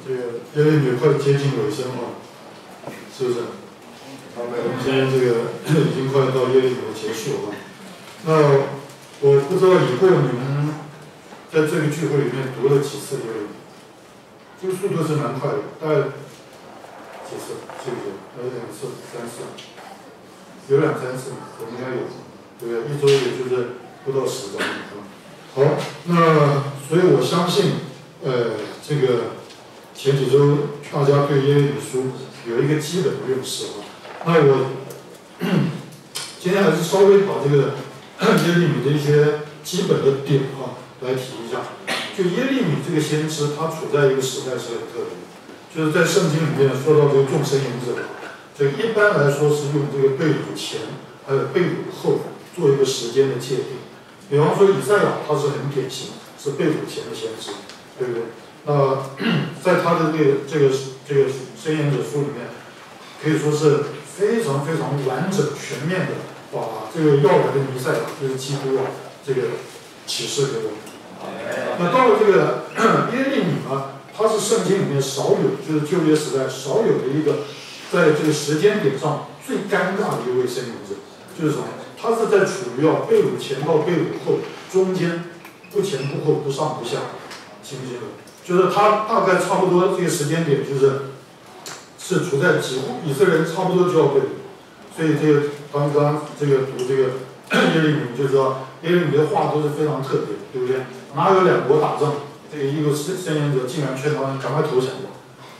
这个耶利米快接近尾声了，是不是？我们今天这个已经快到耶利米的结束了。那我不知道以后你们在这个聚会里面读了几次耶利米？这个速度是蛮快的，大概几次？记不记得？有2次、3次，有2、3次，我应该有，对不对？一周也就是不到10章。好，那所以我相信，这个前几周大家对耶利米书有一个基本的认识啊。那我今天还是稍微把这个耶利米的一些基本的点啊来提一下。就耶利米这个先知，他处在一个时代是很特别的，就是在圣经里面说到这个众申言者，这个一般来说是用这个被掳前还有被掳后做一个时间的界定。比方说以赛亚，他是很典型，是被掳前的先知，对不对？那在他的这个申言者书里面，可以说是非常非常完整全面的把这个要来的弥赛亚，就是基督啊，这个启示给我们。那到了这个耶利米呢，他是圣经里面少有，就是旧约时代少有的一个，在这个时间点上最尴尬的一位申言者，就是什么？他是在处于被掳前到被掳后中间，不前不后不上不下，清不清楚？就是他大概差不多这个时间点，是处在几乎以色列人差不多就要被掳，所以这个刚刚这个读这个耶利米就知道耶利米的话都是非常特别，对不对？哪有2国打仗，这个一个申言者竟然劝他们赶快投降，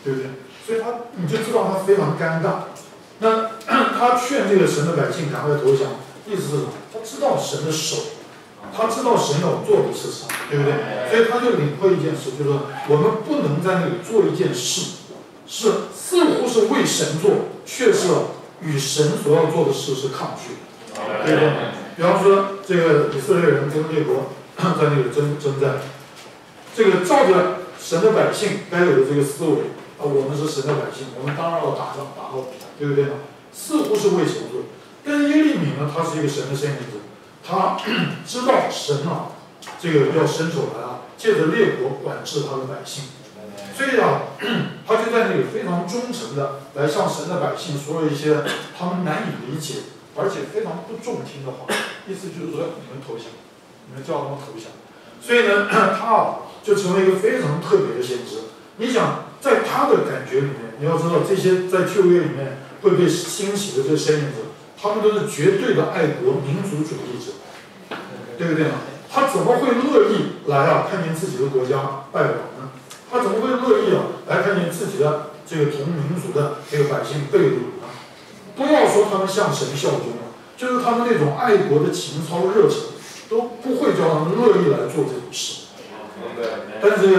对不对？所以你就知道他非常尴尬。那他劝这个神的百姓赶快投降，意思是什么？他知道神的手，他知道神要做的是什么，对不对？所以他就领会一件事，就是说我们不能在那里做一件事，是似乎是为神做，却是与神所要做的事是抗拒，对不对？比方说这个以色列人跟列国在那里征战，这个照着神的百姓该有的这个思维我们是神的百姓，我们当然要打仗打到底，对不对呢？似乎是为神做。但是耶利米呢，他是一个神的申言者，他知道神这个要伸手来借着列国管制他的百姓，所以他就在那里非常忠诚的来向神的百姓说了一些他们难以理解而且非常不中听的话，意思就是说你们投降，你们叫他们投降。所以呢，他就成为一个非常特别的先知。你想，在他的感觉里面，你要知道这些在旧约里面会被兴起的这些申言者，他们都是绝对的爱国民族主义者，对不对呢？他怎么会乐意来看见自己的国家败亡呢？他怎么会乐意来看见自己的这个同民族的这个百姓被掳呢？不要说他们向神效忠就是他们那种爱国的情操热忱，都不会叫他们乐意来做这种事。但是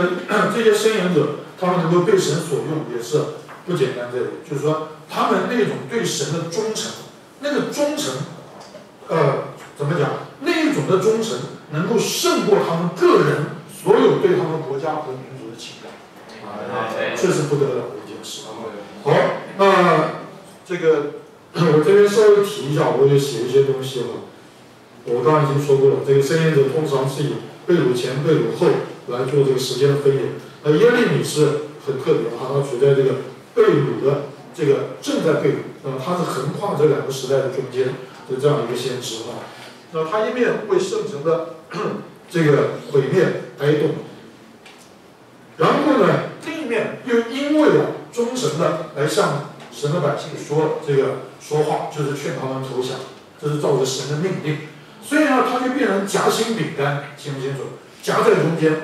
这些申言者，他们能够被神所用，也是不简单这里，就是说他们那种对神的忠诚，那个忠诚，怎么讲？那一种的忠诚能够胜过他们个人所有对他们国家和民族的情感，这是不得了的一件事。好，那这个我这边稍微提一下，我也写一些东西我刚刚已经说过了，这个申言者通常是以被掳前、被掳后来做这个时间的分野。那耶利米是很特别他处在这个被掳的这个正在被掳，他是横跨这2个时代的中间的这样一个先知那他一面为圣城的这个毁灭哀动，然后呢，另一面又因为忠诚的来向神的百姓说话，就是劝他们投降，这是照着神的命令。所以呢，他就变成夹心饼干，清不清楚？夹在中间，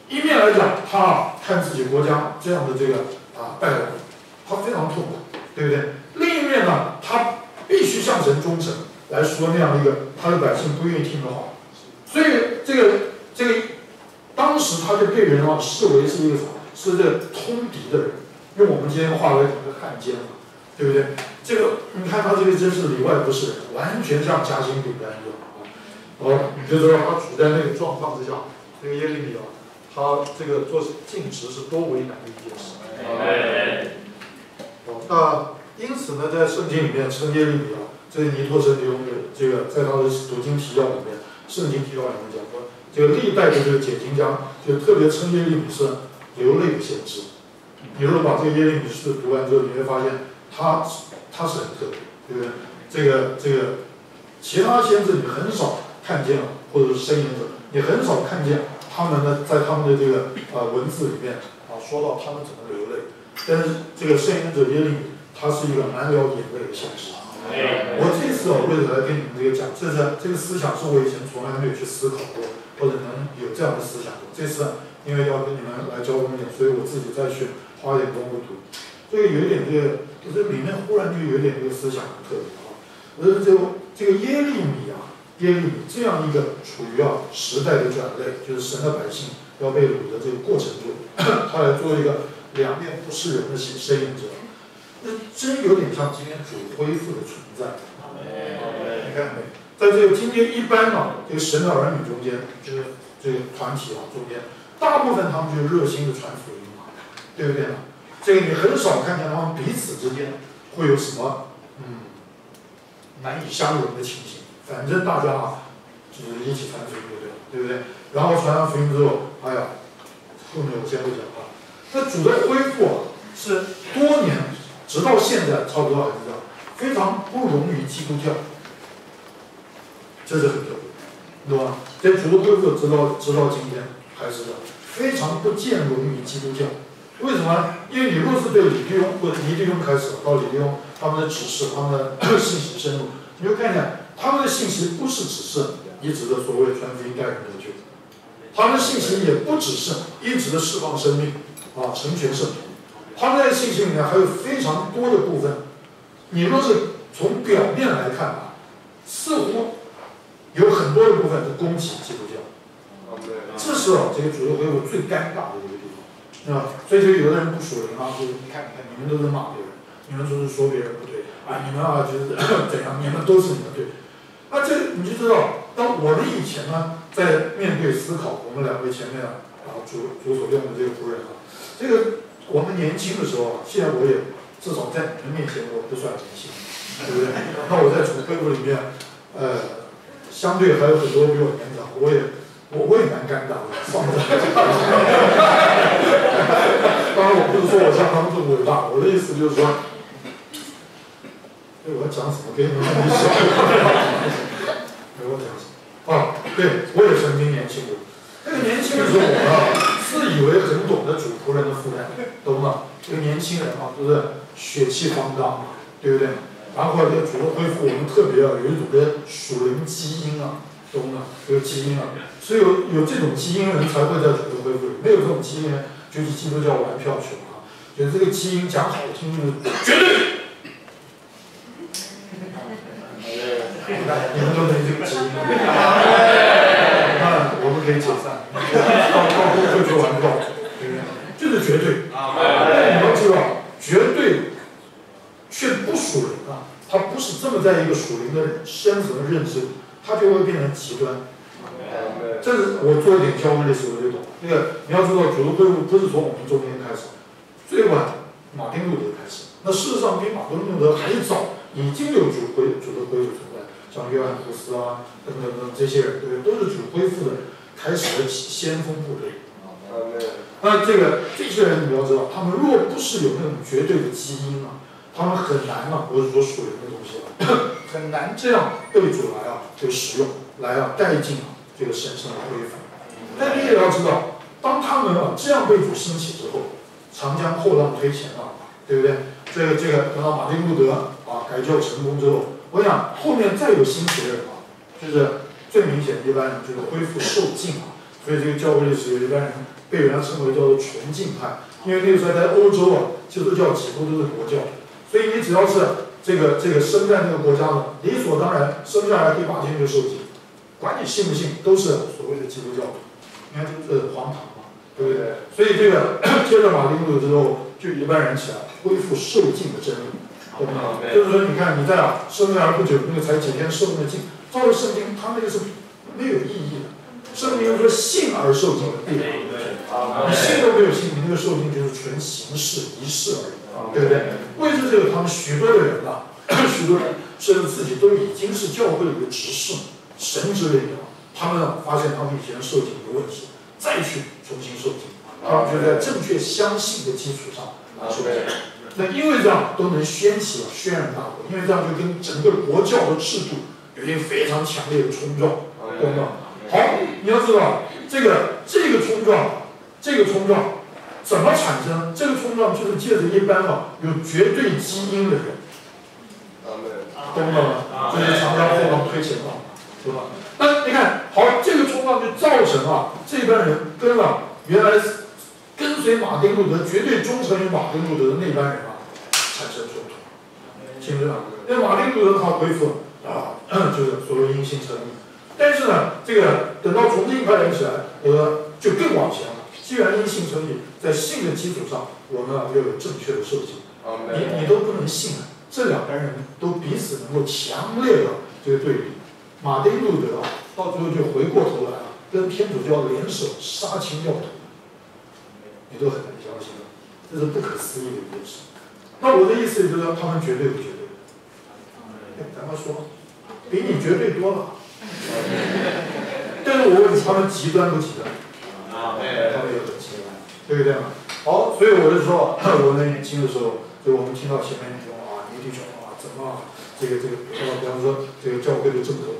一面来讲，他看自己国家这样的这个败亡，他非常痛苦，对不对？另一面呢，他必须向神忠诚，来说那样一个他的百姓不愿意听的话。所以这个当时他就被人视为是一个什么？是这个通敌的人，用我们今天话来讲，是汉奸对不对？这个你看他这个真是里外不是人，完全像夹心饼干一样你就知道他处在那个状况之下，这个耶利米他这个做尽职是多为难的一件事。那因此呢，在圣经里面称耶利米这个尼托生留这个在他的读经提要里面，圣经提要里面讲过，这个历代的这个解经家就特别称耶利米是流泪的先知，你如果把这个耶利米诗读完之后，你会发现它是很特别，对不对？这个其他先知你很少看见了，或者是申言者，你很少看见他们的在他们的这个文字里面说到他们怎么流泪。但是这个申言者耶利米，他是一个满了眼泪的先知。我这次为了来跟你们这个讲，这个思想是我以前从来没有去思考过，或者能有这样的思想过。这次因为要跟你们来教东西，所以我自己再去花点功夫读。这个有一点这里面忽然就有点这个思想很特别啊。这个耶利米这样一个处于时代的转类，就是神的百姓要被掳的这个过程中，他来做一个两面不是人的申言者。那真有点像今天主恢复的存在。你看没？在这个今天一般这个神的儿女中间，就是这个团体中间，大部分他们就是热心的传福音对不对呢？这个你很少看见他们彼此之间会有什么难以相容的情形。反正大家就是一起传福音对不对？然后传完福音之后，后面我先不讲了。那主的恢复是多年。直到现在，差不多还是这样，非常不容于基督教，这是很特别，懂吗？在主的恢复直到今天还是这样，非常不见容于基督教。为什么？因为你若是对李弟兄或李弟兄开始到李弟兄他们的指示、他们的信息深入，你就看见他们的信息不是只是一直的所谓传福音带人得救，他们的信息也不只是一直的释放生命成全圣徒。他们在信息里面还有非常多的部分，你若是从表面来看似乎有很多的部分是攻击基督教。这是这个主的恢复最尴尬的一个地方，所以就有的人不属灵就是你看你们都是骂别人，你们都是说别人不对你们就是怎样，你们都是你们对。这你就知道，当我们以前在面对思考我们两位前面主所用的这个仆人这个。我们年轻的时候现在我也至少在你们面前我不算年轻，对不对？那我在主恢复里面，相对还有很多比我年长，我也蛮尴尬的，放在。当然我不是说我像他们这么伟大，我的意思就是说，我要讲什么给你们想？我讲什么？对，我也曾经年轻过。那个年轻的时候我自以为很懂得主仆人的负担，懂吗？这个年轻人都是血气方刚对不对？然后这个主的恢复，我们特别有一种的属灵基因懂吗？这个基因所以有这种基因人才会在主的恢复里，没有这种基因人就去基督教玩票去了就是这个基因讲好听的绝对。你们都没这个基因。我们可以解散，到会去玩票，对不对？这是绝对。但你要知道，绝对却不属灵他不是这么在一个属灵的深层的认知，他就会变成极端。这是我做一点教会历史我就懂。那个你要知道，主的恢复不是从我们中间开始，最晚马丁路德开始。那事实上比马丁路德还早，已经有主的恢复存在。像约翰福斯等这些人，对，都是主恢复的开始的先锋部队。那这些人你要知道，他们若不是有那种绝对的基因他们很难我是说属灵的东西很难这样被主来就使用，来带进这个神圣的恢复。但你也要知道，当他们这样被主兴起之后，长江后浪推前浪，对不对？这个等到马丁路德改教成功之后。我想后面再有兴起的人就是最明显一般人就是恢复受浸所以这个教会历史有一般人被人家称为叫做纯浸派，因为那个时候在欧洲基督教几乎都是国教，所以你只要是这个生在那个国家的，理所当然生下来第8天就受浸，管你信不信都是所谓的基督教徒，你看这是荒唐对不对？所以这个接着马丁路德之后，就一般人起来恢复受浸的真理。就是说，你看你在生下来不久，那个才几天受那个浸，照着圣经，他那个是没有意义的。圣经说信而受浸的必然得救，你信都没有信，你那个受浸就是纯形式仪式而已，对不对？为了这个，他们许多的人许多人甚至自己都已经是教会里的执事、神之类的，他们发现他们以前受浸有问题，再去重新受浸，他们就在正确相信的基础上受教。那因为这样都能掀起轩然大波，因为这样就跟整个国教的制度有一个非常强烈的冲撞，懂吗？好，你要知道这个冲撞怎么产生？这个冲撞就是借着一般有绝对基因的人，懂吗？就是长江后浪推前浪，对吧？那你看，好，这个冲撞就造成这帮人跟原来跟随马丁路德绝对忠诚于马丁路德的那帮人产生冲突，清楚吗？因为马丁路德他恢复就是所谓因信称义，但是呢，这个等到重新发展起来，就更往前了。既然因信称义，在信的基础上，我们要有正确的受信。你都不能信这两个人都彼此能够强烈的这个对比。马丁路德到最后就回过头来跟天主教联手杀清教徒，你都很难相信，这是不可思议的一件事。那我的意思就是说，他们绝对不绝对？咱们说，比你绝对多了。但是我问你，他们极端不极端？他们也很极端，对不对嘛？好，所以我就说，我们年轻的时候，就我们听到前面那种你弟兄怎么这个，比方说这个教会的正统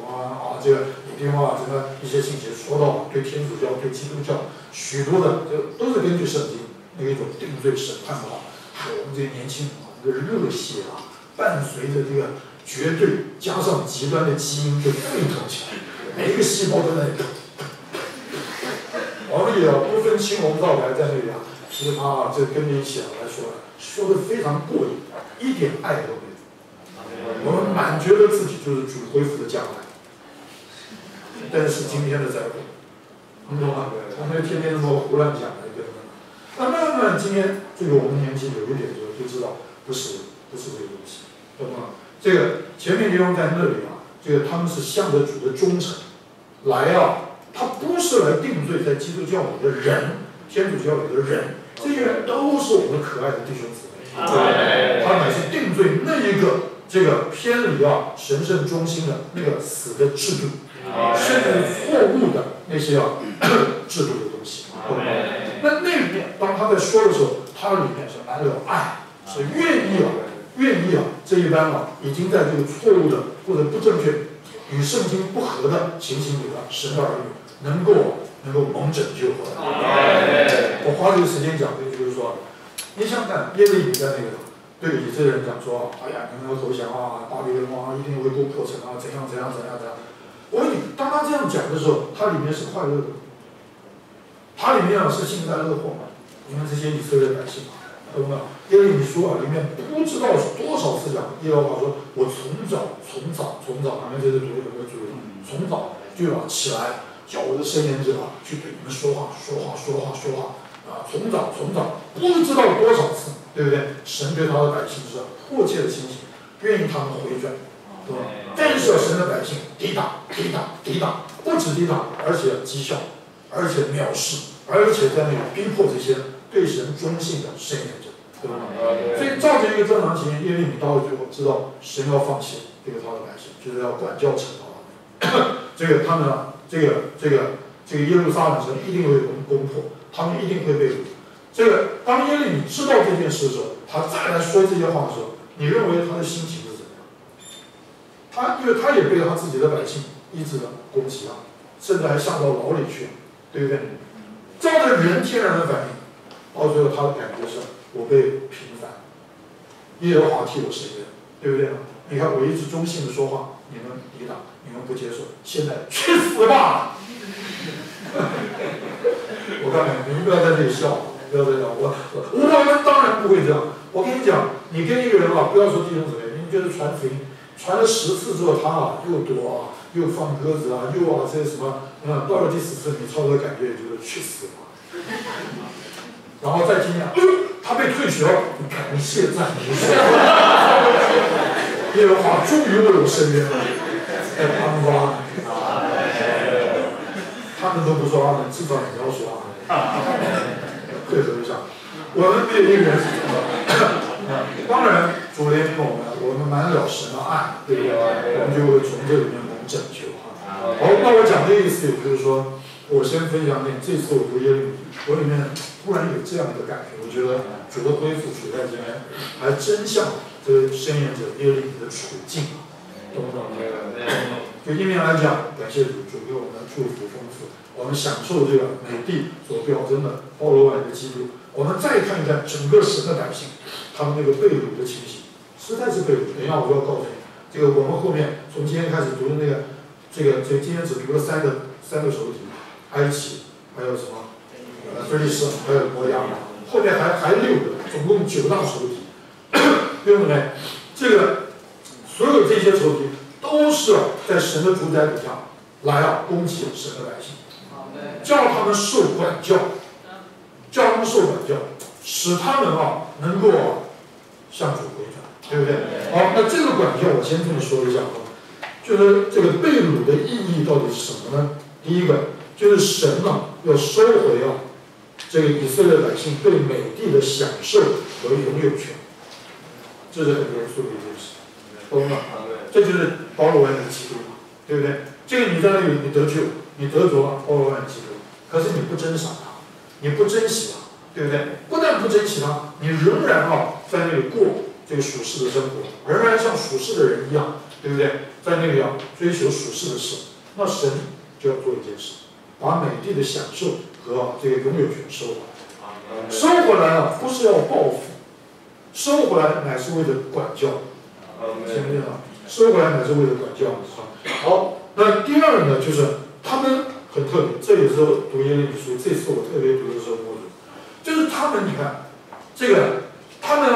这个一定怎么一些信息说到对天主教、对基督教许多的，都是根据圣经那一种定罪审判我们这些年轻人这个热血伴随着这个绝对加上极端的基因就沸腾起来，每一个细胞都在那里。我们也不分青红皂白在那里噼啪这跟着一起来说的非常过瘾，一点爱都没有。我们满觉得自己就是主恢复的将来，但是今天的灾祸，你懂吗？我们天天这么胡乱讲的，那慢慢今天这个我们年纪有一点就知道，不是这个东西，懂吗？这个前面地方在那里这个他们是向着主的忠诚来他不是来定罪在基督教里的人，天主教里的人，这些人都是我们可爱的弟兄姊妹，他乃是定罪那一个这个偏离神圣中心的那个死的制度，甚至错误的那些制度的东西。那里面当他在说的时候，他里面是满了爱，是愿意这一般已经在这个错误的或者不正确与圣经不合的情形里神的儿女能够蒙拯救回来。我花这个时间讲的就是说，你想看耶利米在那个对以色列人讲说，哎呀，你们要投降巴比伦王一定会攻破城怎样。我问你，当他这样讲的时候，他里面是快乐的，他里面是幸灾乐祸吗？你们这些以色列百姓懂吗？耶利米书里面不知道多少次讲，耶和华说，我从早，咱们这是读有没有注意？从早就要起来，叫我的圣言者去对你们说话从早不知道多少次，对不对？神对他的百姓是迫切的心情，愿意他们回转，对吧？但是神的百姓抵挡，不止抵挡，而且讥笑，而且藐视，而且在那里逼迫这些对神忠信的圣言者，对吧？所以照着一个正常情形，耶利米到了最后知道神要放弃他的百姓，就是要管教惩罚他们。这个他们这个耶路撒冷城一定会攻破，他们一定会被掳。这个当耶利米知道这件事的时候，他再来说这些话的时候，你认为他的心情是怎么样？因为他也被他自己的百姓一直的攻击甚至还下到牢里去，对不对？照着人天然的反应，到最后他的感觉是我被平反，耶和华替我伸冤，对不对？你看我一直忠心的说话，你们抵挡，你们不接受，现在去死吧！我告诉你们不要在这里笑，不要在这里笑。我们当然不会这样。我跟你讲，你跟一个人不要说弟兄姊妹，你就是传福音，传了10次之后，他又躲又放鸽子又这些什么，到了第10次，你超的感觉也就是去死吧。然后再听见，他被退学了，感谢赞美主。耶和华终于为我伸冤，安拉，他们都不说阿门，至少你要说阿门，配合一下。我们对一个人是什么？当然，主怜悯我们满了神的爱，对不对？我们就会从这里面蒙拯救好，那我讲这个意思，也就是说，我先分享点，这次我读耶利米我里面突然有这样一个感觉，我觉得主的恢复处在这边，还真像这个申言者耶利米的处境，懂不懂？就一面来讲，感谢主，主给我们祝福丰富，我们享受这个美地所表征的包罗万有的基督。我们再看一看整个神的百姓，他们那个被掳的情形，实在是被掳。等一下我就要告诉你，这个我们后面从今天开始读的那个，这今天只读了三个手题，埃及，还有什么非利士，还有摩押，后面还6个，总共9大手题。弟兄姊妹，这个所有这些手题都是在神的主宰底下来攻击神的百姓，叫他们受管教。叫他们受管教，使他们能够向主回转，对不对？好，那这个管教我先这么说一下就是这个被掳的意义到底是什么呢？第一个就是神要收回这个以色列百姓对美地的享受和拥有权，这是很严肃的一件事，懂吗？这就是包罗万有的基督嘛，对不对？这个你在那里你得救，你得着包罗万有的基督，可是你不珍赏它。你不珍惜它，对不对？不但不珍惜它，你仍然在那里过这个属世的生活，仍然像属世的人一样，对不对？在那里追求属世的事，那神就要做一件事，把美地的享受和这个拥有权收回来。收回来不是要报复，收回来乃是为了管教，听不听啊？收回来乃是为了管教。好，那第二呢，就是他们。很特别，这也是读耶利米书，这次我特别读的时候摸着，就是他们，你看，这个他们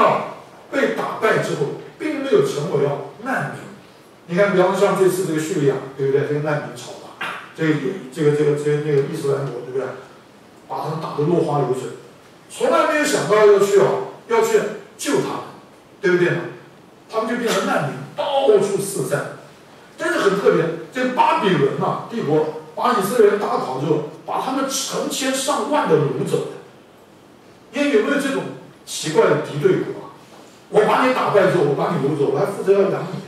被打败之后，并没有成为难民。你看，比方像这次这个叙利亚，对不对？这个难民潮嘛，这个那个伊斯兰国，对不对？把他们打得落花流水，从来没有想到要去救他们，对不对？他们就变成难民，到处四散。但是很特别，这个巴比伦帝国。把以色列人打跑之后，把他们成千上万的掳走。你看有没有这种奇怪的敌对国我把你打败之后，我把你掳走，我还负责要养你。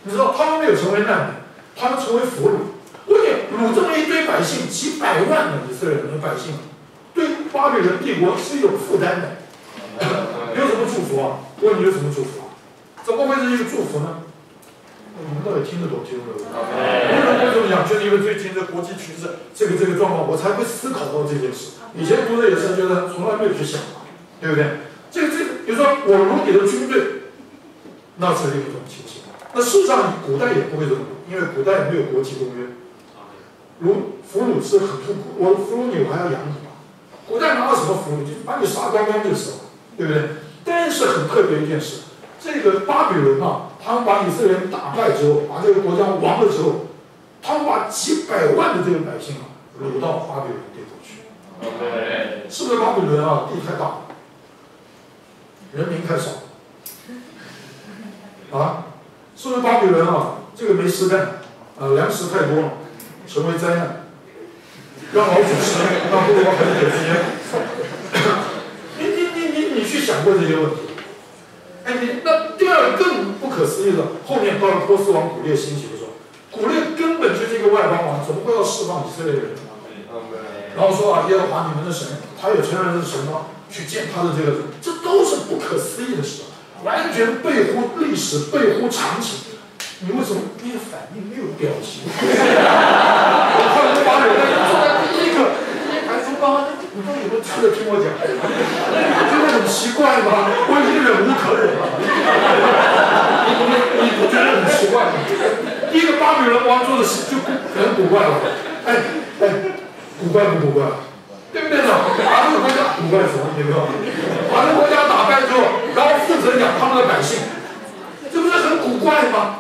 你知道他们没有成为难民，他们成为俘虏。我也掳这么一堆百姓，几百万的以色列人的百姓，对巴比伦帝国是有负担的。有什么祝福问你有什么祝福怎么会是一个祝福呢？你们到底听得懂经文吗？为什么讲？就是因为最近的国际局势这个状况，我才会思考到这件事。以前读的也是觉得从来没有去想，对不对？这个，比如说我掳你的军队，那是另一种情形。那事实上古代也不会这么做，因为古代也没有国际公约。俘虏是很痛苦，我俘虏你，我还要养你嘛。古代哪有什么俘虏，就把你杀光光就是了，对不对？但是很特别一件事。这个巴比伦他们把以色列人打败之后，把这个国家亡了之后，他们把几百万的这个百姓掳到巴比伦帝国去。是不是巴比伦地太大，人民太少是不是巴比伦这个没事干粮食太多了，成为灾难，让老鼠吃，那不如我很有钱。你去想过这些问题？那第二更不可思议的，后面到了波斯王古列兴起的时候，古列根本就是一个外邦王，怎么会要释放以色列人？然后说耶和华你们的神，他也承认是神去见他的这都是不可思议的事，完全背乎历史，背乎常情。你为什么没有反应，没有表情？我看我把人坐在第一个还说你到底有没有真的听我讲？真的很奇怪吗？我已经忍无可忍了。你不觉得很奇怪吗？第一个巴比伦王做的事就很古怪了。古怪不古怪？对不对呢？把这个国家古怪什么？你知道吗？把这个国家打败之后，然后负责养他们的百姓，这不是很古怪吗？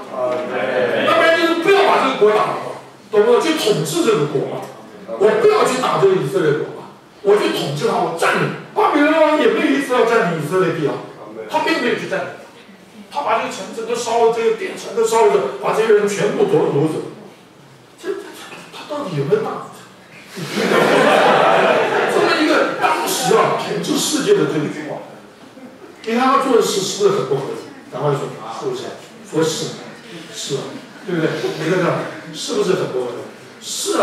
要不然就是不要把这个国打了，懂不懂？去统治这个国嘛。我不要去打这个以色列国嘛，我去统治他，我占领。巴比伦王也没有一次要占领以色列地他并没有去占领，他把这个城整个烧了，这个电城都烧了，把这些人全部掳走。他到底有没有大？这么一个当时统治世界的这个君王，你看他做的事是不是很不合理？赶快说，是不是？说是，对不对？你看看是不是很不合理？是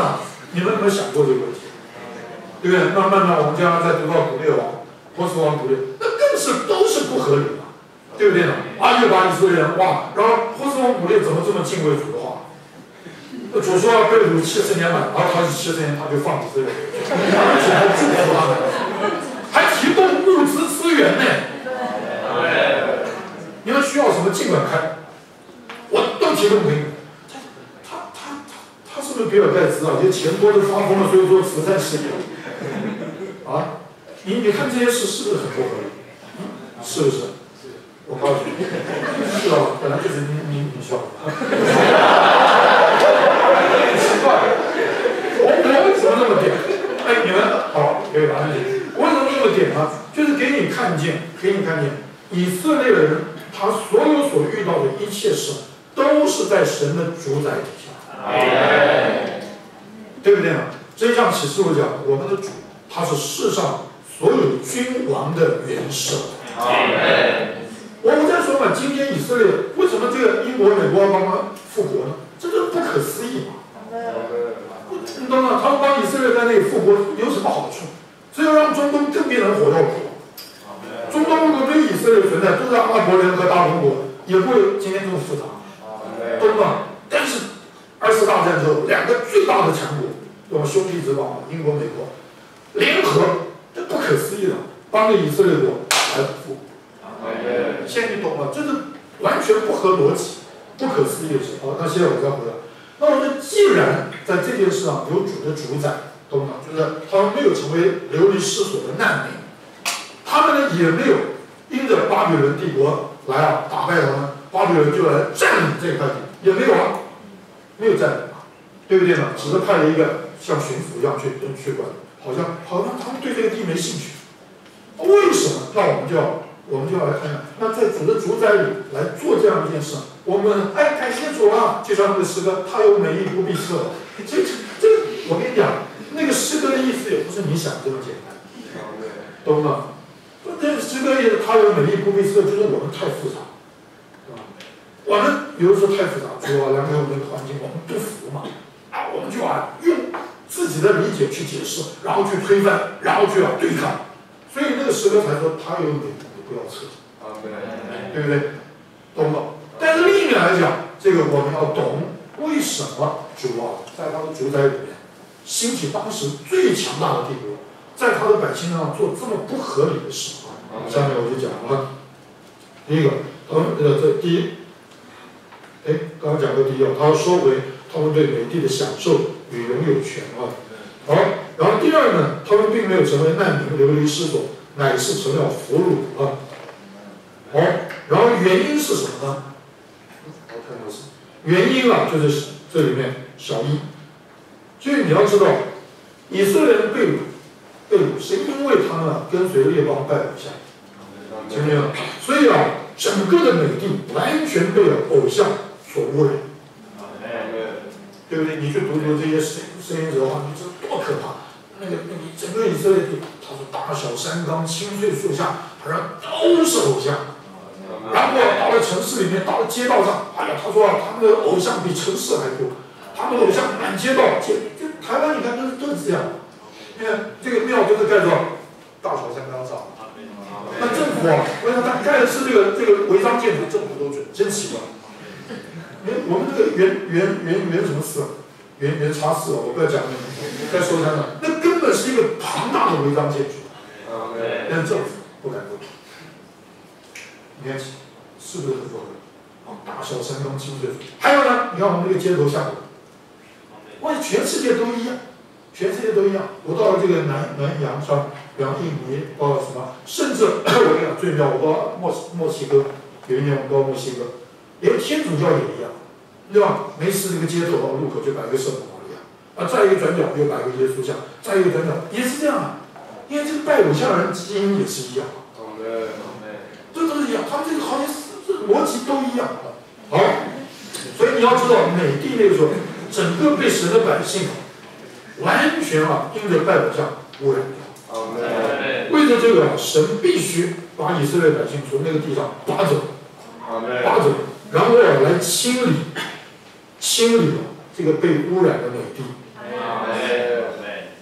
你们有没有想过这个问题？对不对？那慢慢我们将来再读到古列王、波斯王古列，那更是都是不合理的，对不对呢？又把以色列人哇，然后波斯王古列怎么这么敬畏主的话？主说要被掳70年满，然后他是70年他就放以色列人，而且还祝福他们，还提供物资资源呢。你们需要什么尽管开，我都提供给你。他是不是比尔盖茨啊？这钱多的发疯了，所以说慈善事业啊，你看这些事是不是很不合理？是不是？我告诉你，是啊，本来就是你笑的。奇怪，我为什么那么点？你们好，可以拿进去。我为什么那么点呢？就是给你看见，以色列人他所有所遇到的一切事，都是在神的主宰底下。对不对呢？真像启示录讲，我们的主他是世上所有君王的元首。我在说嘛，今天以色列为什么这个英国、美国要帮他复国呢？这个不可思议嘛！你懂吗？他们帮以色列在那里复国有什么好处？只有让中东更别人火药苦。中东如果没有以色列存在，都是阿拉伯联合大公国，也不会今天这么复杂，懂吗？但是2次大战之后，两个最大的强国，这种兄弟之邦，英国、美国联合，这不可思议的，帮着以色列国来复。现在你懂吗？这是完全不合逻辑、不可思议的事。好，那现在我再回来。那我们既然在这件事上有主的主宰，懂吗？就是他们没有成为流离失所的难民，他们呢也没有因着巴比伦帝国来打败他们，巴比伦就来占领这块地，也没有没有占领对不对呢？只是派了一个像巡抚一样去管，好像他们对这个地没兴趣。为什么？那我们就要来看看，那在主的主宰里来做这样一件事，我们感谢主啊！就像那个诗歌，他有美意不必测。这我跟你讲，那个诗歌的意思也不是你想这么简单，懂吗？那个诗歌意思，他有美意不必测，就是我们太复杂，我们有的时候太复杂，主啊，来给我们这个环境，我们不服嘛，我们就用自己的理解去解释，然后去推翻，然后去对抗，所以那个诗歌才说他有美。不要测，对不对？懂吗？但是另一面来讲，这个我们要懂为什么主在他的主宰里面兴起当时最强大的帝国，在他的百姓上做这么不合理的事。下面我就讲了，第一个，这第一，刚刚讲过第一他要收回他们对美地的享受与拥有权好，然后第二呢，他们并没有成为难民流离失所。乃是成了俘虏然后原因是什么呢？我看看是原因就是这里面小一，就是你要知道，以色列人被掳是因为他们跟随列邦拜偶像，听见没有？所以整个的美地完全被偶像所污染，对不对？你去读这些声音者的话，你知道多可怕！那整个以色列地，他说大小山冈、青翠树下，他说都是偶像。然后到了城市里面，到了街道上，他说他们的偶像比城市还多，他们的偶像满街道。就台湾你看都是这样，你看这个庙都是盖到大小山冈上。那政府为什么他盖的是这个违章建筑，政府都准，真奇怪。我们这个原什么寺？原差寺我不要讲在寿山上，那根本是一个庞大的违章建筑，但是政府不敢动。你看是不是很不合理？大小山冈青翠树，还有呢，你看我们这个街头巷尾，全世界都一样，我到了这个南洋上，比方印尼，包括什么，甚至我跟你讲最妙，我到墨西哥，有一年我到墨西哥，连天主教也一样。对吧？没事，这个街头路口就摆一个圣母玛利亚，再一个转角又摆一个耶稣像，再一个转角也是这样因为这个拜偶像的人基因也是一样这都是一样，他们这个好像是逻辑都一样好，所以你要知道，美地那个时候，整个被神的百姓完全因着拜偶像污染掉。为了这个，神必须把以色列百姓从那个地上拔走，然后来清理这个被污染的美地。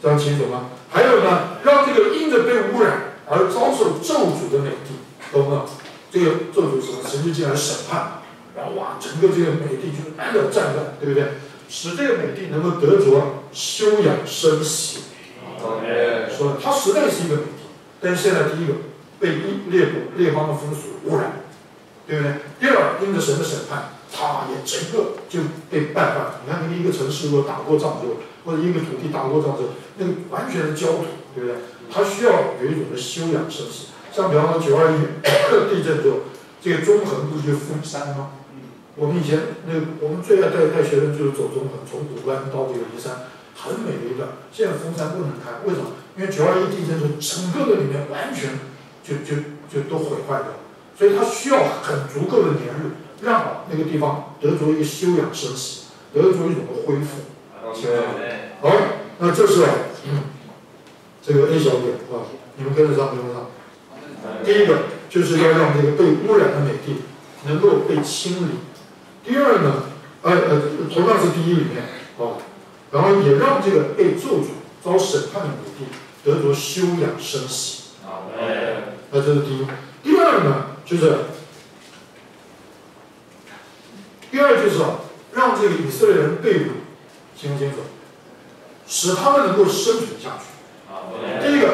这样清楚吗？还有呢，让这个因着被污染而遭受咒诅的美地，懂吗？这个咒诅什么？神就进来审判，然后哇，整个这个美地就是满了战乱，对不对？使这个美地能够得着休养生息。说它实在是一个美地，但是现在第一个被列邦的风俗污染，对不对？第二，因着神的审判，它也整个就被败坏了。你看，一个城市如果打过仗之后，或者一个土地打过仗之后，那个完全是焦土，对不对？它需要有一种的休养生息。像比方说921地震之后，这个中横不是就封山吗？我们以前我们最爱带学生就是走中横，从古关到这个骊山，很美的一段。现在封山不能开，为什么？因为921地震之后，整个的里面完全就都毁坏掉，所以它需要很足够的年日，让那个地方得着一个休养生息，得着一种的恢复。好，那这是这个 A 小点啊，你们跟得上跟不上？第一个就是要让这个被污染的美地能够被清理。第二呢，同样是第一里面啊，然后也让这个被咒诅遭审判的美地得着休养生息。那这是第一。第二呢，就是让这个以色列人被掳，清不清楚？使他们能够生存下去。第一个，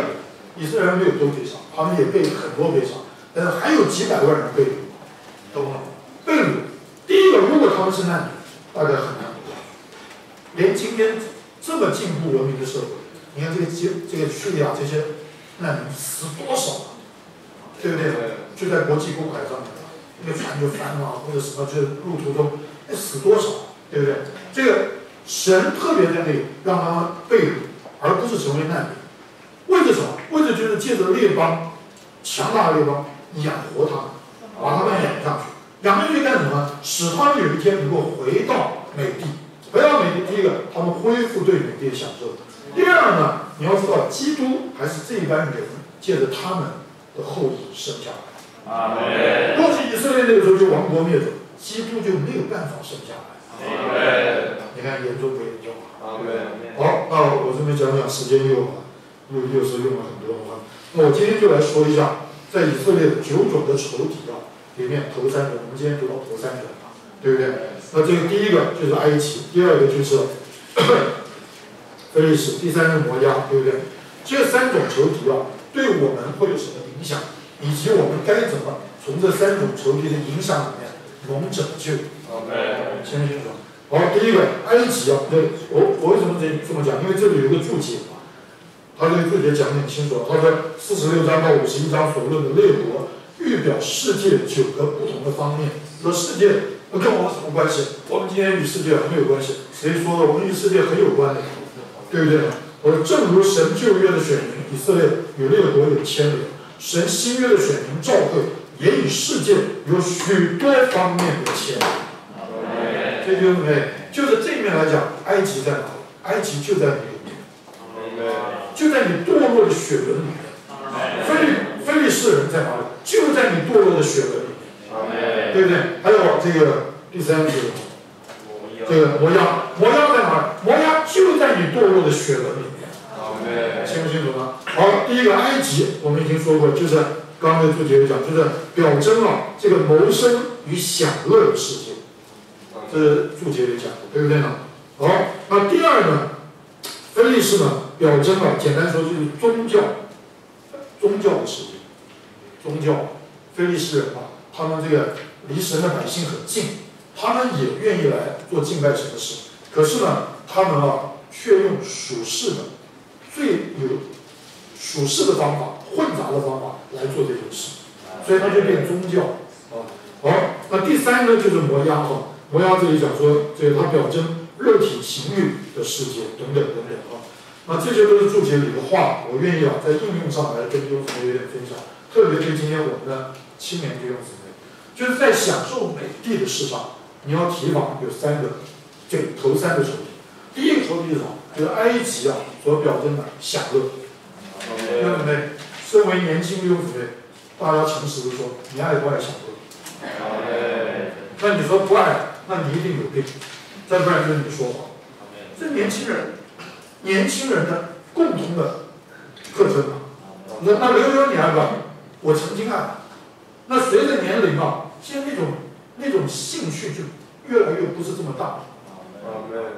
以色列人没有都被杀，他们也被很多被杀，但是还有几百万人被掳，懂吗？被掳，第一个，如果他们是难民，大概很难活。连今天这么进步文明的社会，你看这个叙利亚这些难民死多少啊，对不对？就在国际公海上面，那个船就翻了，或者什么，就路途中死多少，对不对？这个神特别在那里让他们被掳，而不是成为难民。为着什么？为着就是借着列邦，强大的列邦养活他们，把他们养下去。养下去干什么？使他们有一天能够回到美地。回到美地，第一个，他们恢复对美地的享受；第二呢，你要知道，基督还是这一班人借着他们的后裔生下来。若是以色列那个时候就亡国灭种，基督就没有办法生下来。你看严重不严重？好，那我这边讲讲，时间又是用了很多的话。那我今天就来说一下，在以色列9种的仇敌里面头3种，我们今天读到头3种，对不对？那这个第一个就是埃及，第二个就是非利士，第三是摩押，对不对？这3种仇敌对我们会有什么影响，以及我们该怎么从这3种仇敌的影响里面蒙拯救？先清楚。好，第一个埃及对，我为什么这么讲？因为这里有一个注解他这个注解讲得很清楚。他说46章到51章所论的列国，预表世界9个不同的方面。说世界跟我们什么关系？我们今天与世界很有关系。谁说的？我们与世界很有关的，对不对？我说，正如神旧约的选民以色列与列国有牵连，神新约的选民教会也与世界有许多方面的牵连。这就是就是这一面来讲，埃及在哪里？埃及就在你里面，就在你堕落的血轮里面。非利士人在哪里？就在你堕落的血轮里面，对不对？还有这个第3个，这个摩押在哪里？摩押就在你堕落的血轮里面，清不清楚呢？好，第一个埃及我们已经说过，就是刚才注解讲，就是表征这个谋生与享乐的世界。这是注解里讲的，对不对呢？好，那第二呢，非利士呢，表征简单说就是宗教的世界。宗教，非利士人他们这个离神的百姓很近，他们也愿意来做敬拜神的事，可是呢，他们却用属世的方法、混杂的方法来做这件事，所以他就变宗教。好，那第3呢，就是摩押摩押这里讲说，这个它表征肉体情欲的世界等等那这些都是注解里的话，我愿意在应用上来跟弟兄姊妹有点分享，特别对今天我们的青年弟兄姊妹，就是在享受美地的事上，你要提防有3个，头3个仇敌。第一个仇敌是什么？就是埃及所表征的享乐。弟兄姊妹，身为年轻弟兄姊妹，大家诚实的说，你爱不爱享乐？那你说不爱，那你一定有病，再不然就是你说谎。这年轻人的共共同的特征啊。那刘刘你爱不爱？我曾经爱。那随着年龄啊，现在那种兴趣就越来越不是这么大，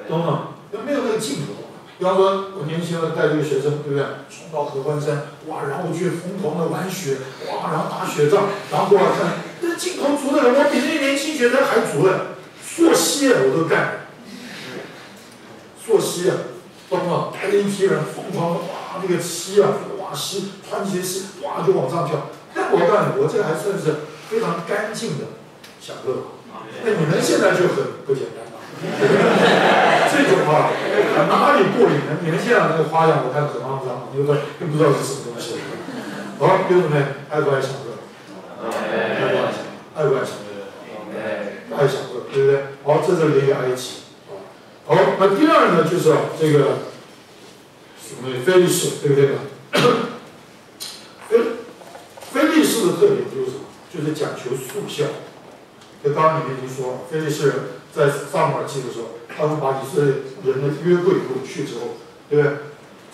懂吗？没有那个劲头。比方说，我年轻了带这个学生，对不对？冲到合欢山，哇，然后去疯狂的玩雪，哇，然后打雪仗，然后过来看，那劲头足的人，我比那些年轻学生还足了。溯溪我都干，溯溪啊，懂吗？带着一批人疯狂的哇，这个溪啊，哇溪，穿起溪，哇就往上跳。但我告诉你，我这个还算是非常干净的享乐。那你们现在就很不简单了，这种啊，哪里过瘾呢？你们现在那个花样我看很肮脏，你们不知道是什么东西。好，弟兄们，爱不爱享乐？爱不爱享乐？爱享乐，对不对？好，这是连于爱一起。好，那第二呢，就是这个什么非利士，对不对呢？非利士的特点就是什么？就是讲求速效。就刚刚你们已经说了，非利士人在撒母耳记的时候，他们把以色列人的约柜掳去之后，对不对？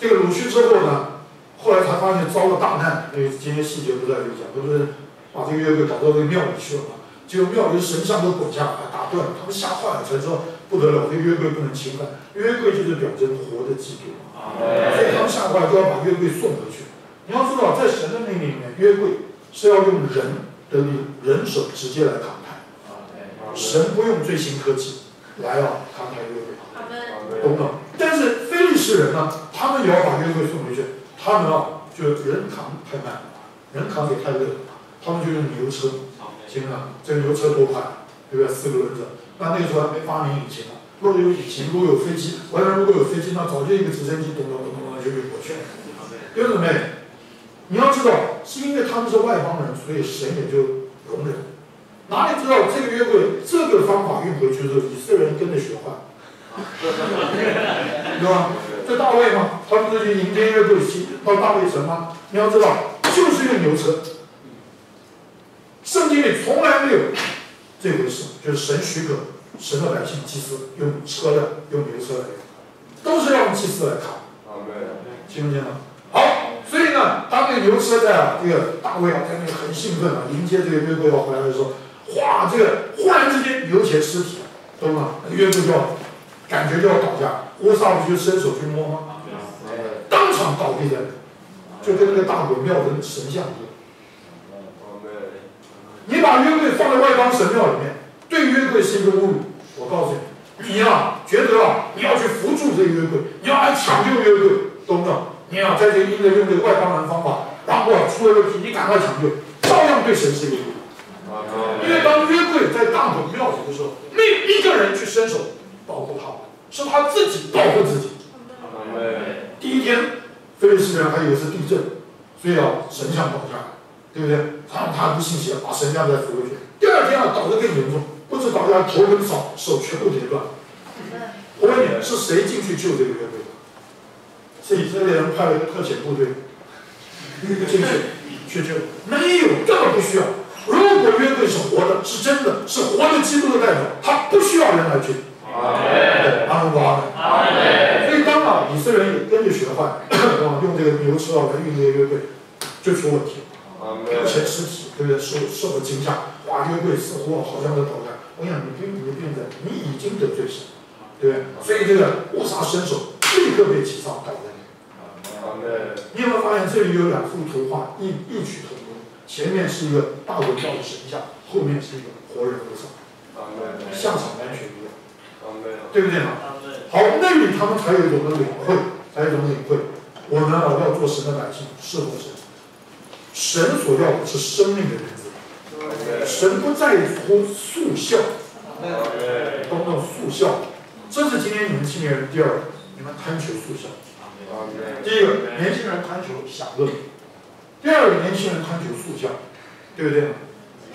这个掳去之后呢，后来才发现遭了大难，因为今天细节不在这里讲，都是把这个约柜搞到这个庙里去了嘛。结果庙里的神像都滚下来打断了，他们吓坏了，才知道不得了，这约柜不能侵犯，约柜就是表征活的基督，所以他们吓坏了，就要把约柜送回去。你要知道，在神的命令里面，约柜是要用人手直接来扛抬，神不用最新科技来扛抬约柜，懂不懂？但是非利士人呢，他们也要把约柜送回去，他们就人扛太慢，人扛也太累了，他们就用牛车。行了，这个牛车多快，对不对？4个轮子。那个时候还没发明引擎呢。如果有引擎，如果有飞机，完了如果有飞机，那早就一个直升机咚咚咚咚就运过去了。弟兄姊妹，你要知道，是因为他们是外邦人，所以神也就容忍。哪里知道这个约柜这个方法运回去之后，以色列人跟着学坏，对吧？这大卫嘛，他不是去迎接约柜到大卫城吗？你要知道，就是用牛车。圣经里从来没有这回事，就是神许可神的百姓祭司用车辆、用牛车来用，都是要用祭司来扛。听不听到？好，所以呢，当那个牛车在这个大卫在那里很兴奋迎接这个约柜要回来的时候，哗，这个忽然之间有起尸体，懂吗？那个约柜就要感觉就要倒下，乌撒不就伸手去摸吗？当场倒地在那，就跟那个大鬼庙的神像一样。你把约柜放在外邦神庙里面，对约柜是一个侮辱。我告诉你，你觉得你要去扶助这个约柜，你要来抢救约柜，懂不懂？你在这个因为用这个外邦人方法，然后出了问题，你赶快抢救，照样对神是一个侮辱。因为当约柜在大鬼庙里的时候，没有一个人去伸手保护他，是他自己保护自己。第一天，非利士人还以为是地震，所以神像倒下来。对不对？他不信邪，把神像再扶回去。第二天倒得更严重，不止倒下头很少，手全部截断。我问你，是谁进去救这个约柜的？是以色列人派了一个特遣部队进去救？没有，根本不需要。如果约柜是活的，是真的，是活的基督的代表，他不需要人来救。阿门，阿门。所以当以色列人也跟着学坏，用这个牛车来运这个约柜，就出问题了。成尸体，对不对？受了惊吓，哇！约柜似乎好像在倒下。我想你变在，你已经得罪神，对不对？所以这个乌撒伸手，立刻被击伤倒在那。你有没有发现这里有2幅图画异曲同工？前面是一个大文教的神像，后面是一个活人乌撒，像场完全一样，对不对嘛？好，那里他们才有一种的领会，我们要做神的百姓，侍奉神。神所要的是生命的原则，神不在乎速效，懂不懂速效？这是今天你们青年人第二个，你们贪求速效。第一个，年轻人贪求享乐；第二个，年轻人贪求速效，对不对？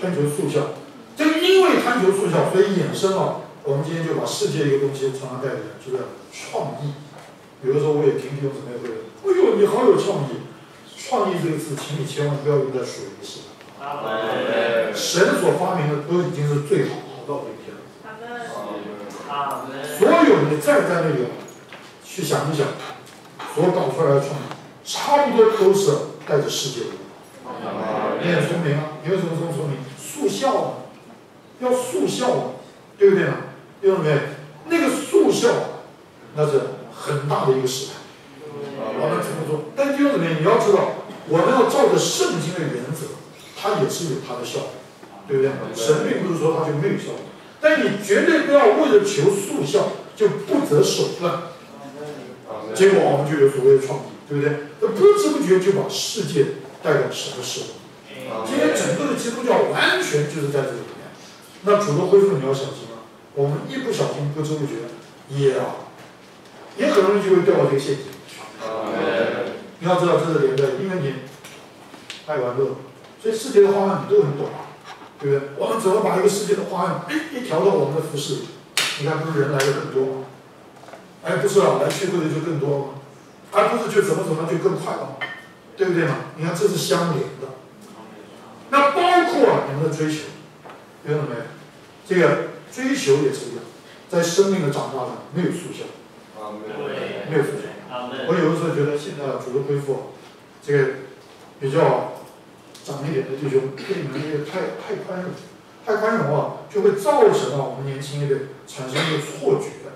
贪求速效，这个因为贪求速效，所以衍生我们今天就把世界一个东西常常带来，就是创意。有的时候我也听弟兄姊妹会，哎呦，你好有创意。创意这个词，请你千万不要用在属灵的事上。神所发明的都已经是最好到这一天了。所有你在那里去想一想，所搞出来的创意，差不多都是带着世界的。你很聪明啊，你为什么这么聪明？速效啊，要速效啊，对不对呢？弟兄姊妹，那个速效，那是很大的一个时代。我们怎么做？但弟兄姊妹，你要知道，我们要照着圣经的原则，它也是有它的效果，对不对？神并不是说它就没有效果，但你绝对不要为了求速效就不择手段，结果我们就有所谓的创意，对不对？不知不觉就把世界带到什么时候？今天整个的基督教完全就是在这里面。那主的恢复你要小心啊！我们一不小心不知不觉也很容易就会掉到这个陷阱。你要知道，这是连的，因为你爱玩乐，所以世界的花样你都很懂，对不对？我们怎么把一个世界的花样一调到我们的服饰里？你看，不是人来的更多吗？哎，不是啊，来聚会的就更多吗？而不是就怎么就更快了，对不对嘛？你看，这是相连的。那包括你们的追求，听懂没？这个追求也是一样，在生命的长大上没有速效，没有速效。我有的时候觉得现在主的恢复，这个比较长一点的弟兄，对你们这个太宽容，太宽容啊，就会造成我们年轻一辈产生一个错觉，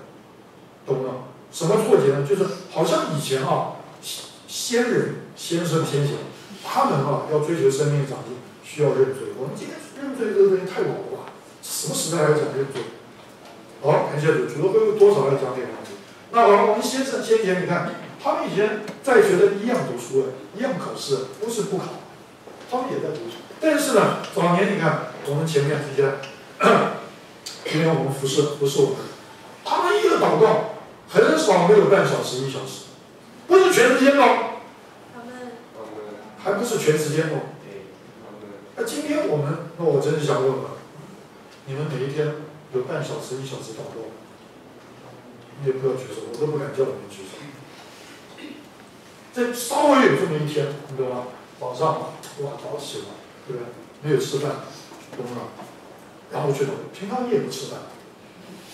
懂吗？什么错觉呢？就是好像以前先生先贤，他们要追求生命长进，需要认罪。我们今天认罪这个东西太老了吧？什么时代还讲认罪？好，感谢主，主的恢复多少要讲这个东西。那我们先生先贤，你看他们以前在学的一样读书，一样考试，不是不考，他们也在读书。但是呢，早年你看我们前面这些，今天我们服侍我们，他们一个祷告很少没有半小时1小时，不是全时间哦，还不是全时间哦。那今天我们，那我真是想问问，你们每一天有半小时1小时祷告吗？你也不要举手，我都不敢叫你们举手。这稍微有这么一天，你懂吗？早上哇早起了，对不对？没有吃饭，懂吗？然后去祷告，平常你也不吃饭，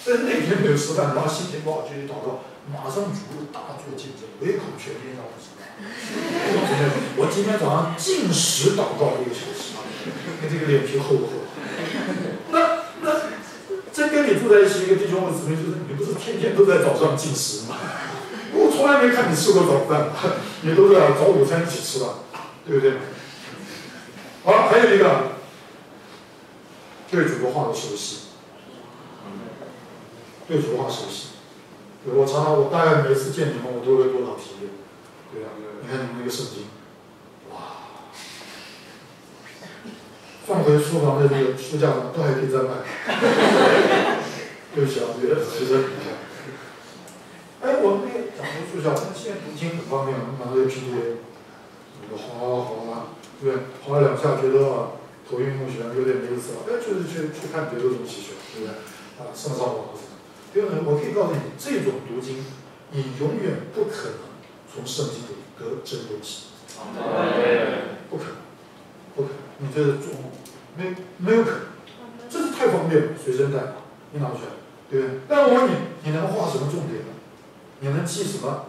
但是那天没有吃饭，然后心情不好就去祷告，马上主日大做见证，唯恐全天让我知道。我今天早上禁食祷告1个小时，跟这个脸皮厚不厚？那这跟你住在一起一个弟兄或姊妹，就是你不是天天都在早上禁食吗？我从来没看你吃过早饭，你都是早午餐一起吃的，对不对？好，还有一个对主的话的熟悉，对主的话熟悉。我大概每次见你们，我都会多少提炼，对吧？你看你们那个圣经，哇，放回书房的这个书架上都还可以再卖。对不起啊，这个其实。哎，我们那个讲读书校，但现在读经很方便，我们拿这个 PDA， 哗，对不对？划2下觉得头晕目眩，有点没意思了，就是去看别的东西去，对不对？上网或者什么。因为我可以告诉你，这种读经，你永远不可能从圣经里得真东西，不可能，你这是做梦，没有可能，这是太方便了，随身带，你拿出来，对不对？但我问你，你能画什么重点呢？你能记什么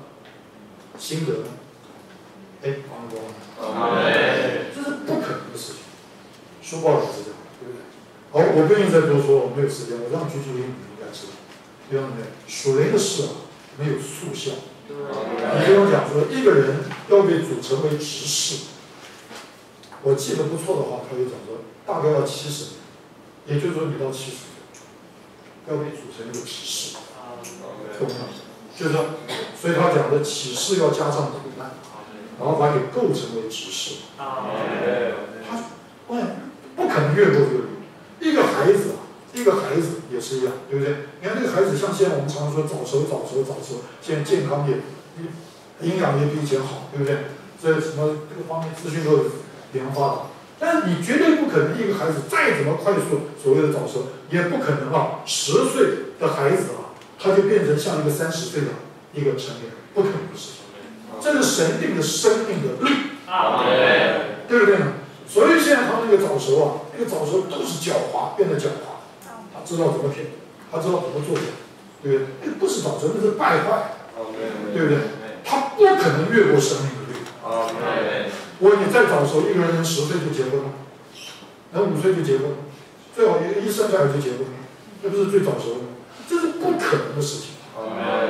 心得呢？哎，王光，这是不可能的事情。书报也是这样，对不对？好，我不愿意再多说，我没有时间，我让居居你应该知道，对不对？属灵的事没有速效。你跟我讲说，一个人要被主成为执事，我记得不错的话，他就讲说，大概要70年，也就是说你到70岁，要被主成一个执事，懂吗？就是说，所以他讲的启示要加上苦难，然后把你构成为执事。他不可能越过这个路。一个孩子也是一样，对不对？你看这个孩子，像现在我们常说早熟，现在健康也、营养也比以前好，对不对？这什么各个方面资讯都非常发达。但是你绝对不可能一个孩子再怎么快速所谓的早熟，也不可能10岁的孩子他就变成像一个30岁的一个成年人，不可能的事情。这是神定的生命的律，对不对呢？所以现在他们那个早熟那个早熟都是狡猾，变得狡猾，他知道怎么骗，他知道怎么做假，对不对？那不是早熟，那是败坏，对不对？他不可能越过生命的律。我问你，再早熟，一个人能10岁就结婚吗？能5岁就结婚吗？最好一生下来就结婚，这不是最早熟的吗？这是不可能的事情。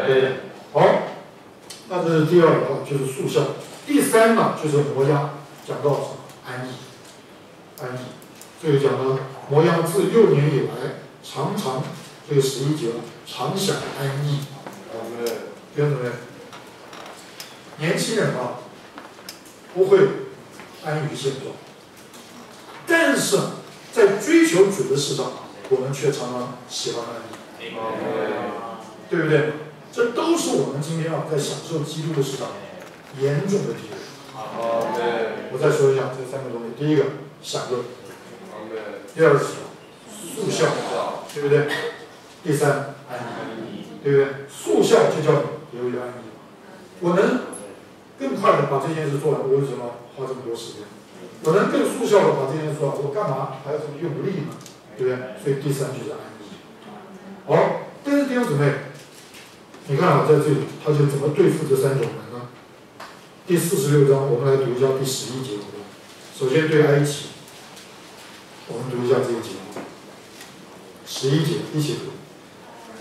对，好，那这是第二个就是速效。第三呢，就是摩押，讲到什么？安逸，安逸。这个讲呢，摩押自幼年以来，常常这个11节常享安逸。弟兄姊妹，年轻人啊，不会安于现状，但是在追求主的事上，我们却常常喜欢安逸，对不对？这都是我们今天在享受基督的事上严重的敌人。我再说一下这3个东西：第一个，享乐；第二个是速效，对不对？第三，安逸，对不对？速效就叫你留于安逸。我能更快的把这件事做完，我为什么花这么多时间？我能更速效的把这件事做完，我干嘛还要这么用力呢？对不对？所以第三就是安逸。好，但是弟兄姊妹，你看在这里他就怎么对付这3种人呢？第46章，我们来读一下第11节。首先对埃及，我们读一下这一节。11节一起读。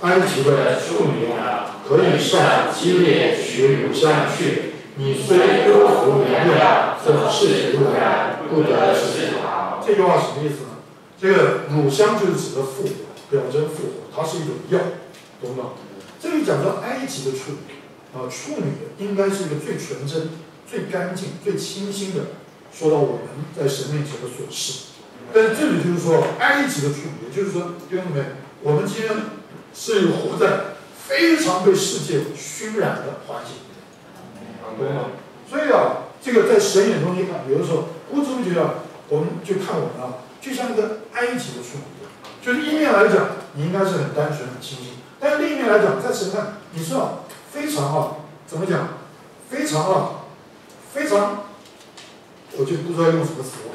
埃及的处女啊，可以上基列取乳香去。你虽多服良药，总是徒然，不得治好。这句话什么意思呢？这个乳香就是指的复活，表征复活，它是一种药，懂不懂？这里讲到埃及的处女处女应该是一个最纯真、最干净、最清新的。说到我们在神面前的所事，但是这里就是说埃及的处女，也就是说弟兄们，我们今天是活在非常被世界熏染的环境。懂吗？所以这个在神眼中一看，有的时候我怎么觉得，我们就看我们就像一个埃及的处女，就是一面来讲，你应该是很单纯、很清新，但是另一面来讲，在神看你是非常怎么讲，非常，我就不知道用什么词了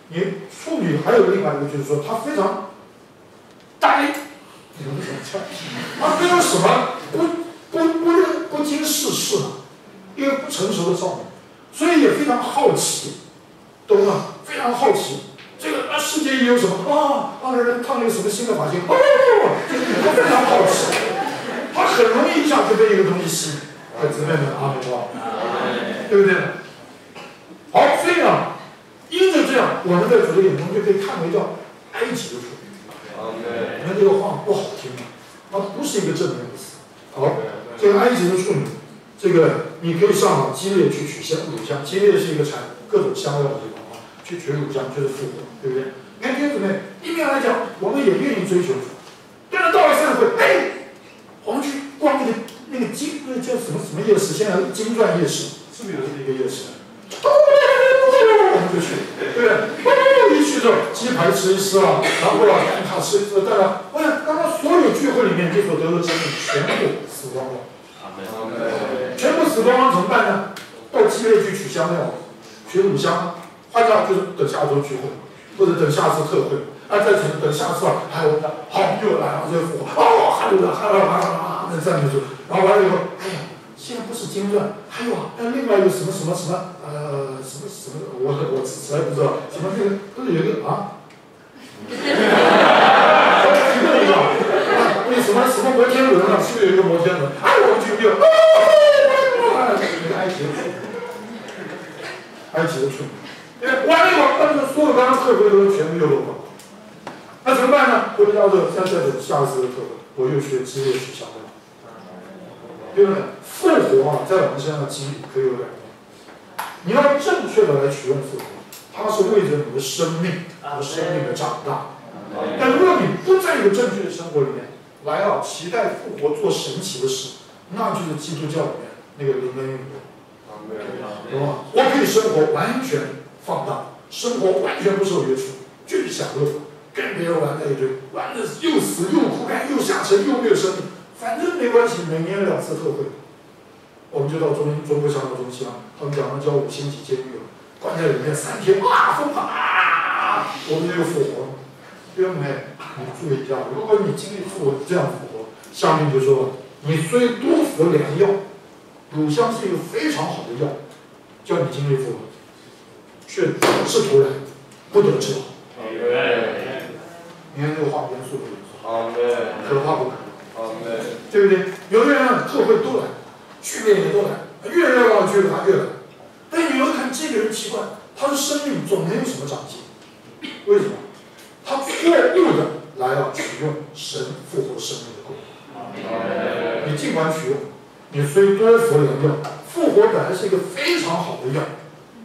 你处女还有另外一个就是说，她非常呆，她非常什么不经世事一个不成熟的少女，所以也非常好奇，懂吗？非常好奇，这个世界也有什么人烫了一个什么新的发型，他非常好奇，他很容易一下就被一个东西吸引。姊妹们，阿门吧，对不对？好，所以因着这样，我们在主的眼中就可以看为叫埃及的处女。你看这个话不好听它不是一个正面的词。好，这个埃及的处女。这个你可以上基列去取乳香，基列是一个产各种香料的地方去取乳香就是复活，对不对？你看弟兄姊妹，一面来讲，我们也愿意追求主，但是到了散会，我们去逛那个叫什么夜市？现在金钻夜市，是不是有这么一个夜市？我们就去，对不对？一去之后，鸡排吃一吃然后蛋挞吃一吃，当然，我想刚刚所有聚会里面这所得的真理全部死光了。全部死光了怎么办呢？到基列去取香料，取乳香，换掉就是等下周聚会，或者等下次特会，再等下次还有好又来了这个复活，还有那赞美主，然后完了以后，现在不是金钻，还有另外一个什么，我实在不知道什么那个不是有一个那什么摩天轮是不是有一个摩天轮？我们去埃及的处女，完了以后，但是所有刚刚特会都全部又落光，那怎么办呢？回到这再等下次的特会，我又去基列取香料，对不对？复活在我们身上的经历可以有2面，你要正确的来取用复活，它是为着你的生命和生命的长大。但如果你不在一个正确的生活里面来期待复活做神奇的事，那就是基督教里面那个灵恩运动，懂吗？我可以生活完全放荡，生活完全不受约束，就是享乐，跟别人玩在一堆，玩的又死又枯干又下沉又虐生命，反正没关系，每年2次特会，我们就到中国香港中心他们讲的叫5星级监狱关在里面3天，疯狂我们就复活了。弟兄们，你注意一下，如果你经历复活这样复活，下面就说你虽多服良药，乳香是一个非常好的药，叫你精力复活，却是突然不得治好。你看这个话严肃不严肃？可怕不可怕？对不对？有的人课会都来，训练也都来，越来越觉得他越来。但你要看这个人奇怪，他的生命总没有什么长进，为什么？他错误的来取用神复活生命的功能。你尽管取用，你虽多服良药，复活本来是一个非常好的药，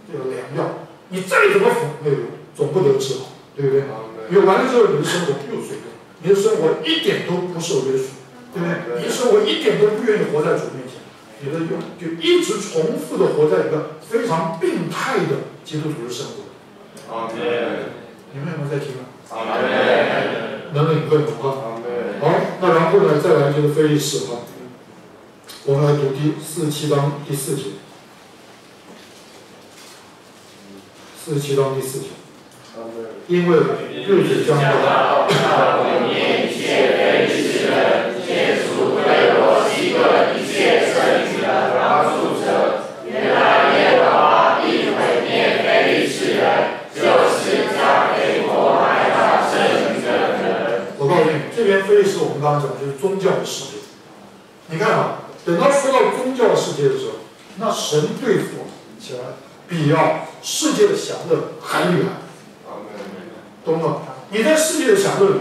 这个良药，你再怎么服没有用，总不得治好，对不对？因为完了之后，你的生活又随便，你的生活一点都不受约束，对不对？你的生活一点都不愿意活在主面前，你的用就一直重复的活在一个非常病态的基督徒的生活。你们有没有在听啊？能领会吗？好，那然后呢，再来就是非利士哈，我们来读47章第4节。47章第4节。因为日子将到，我念一切非利士人，解除对我几个一切圣女的帮助者，原来耶和华必毁灭非利士人，就是加给迫害他圣女的人。我告诉你，这边非利士我们刚刚讲就是宗教的世界。你看啊，等到说到宗教世界的时候，那神对付起来比世界的享乐还厉害。懂吗？你在世界的享乐里，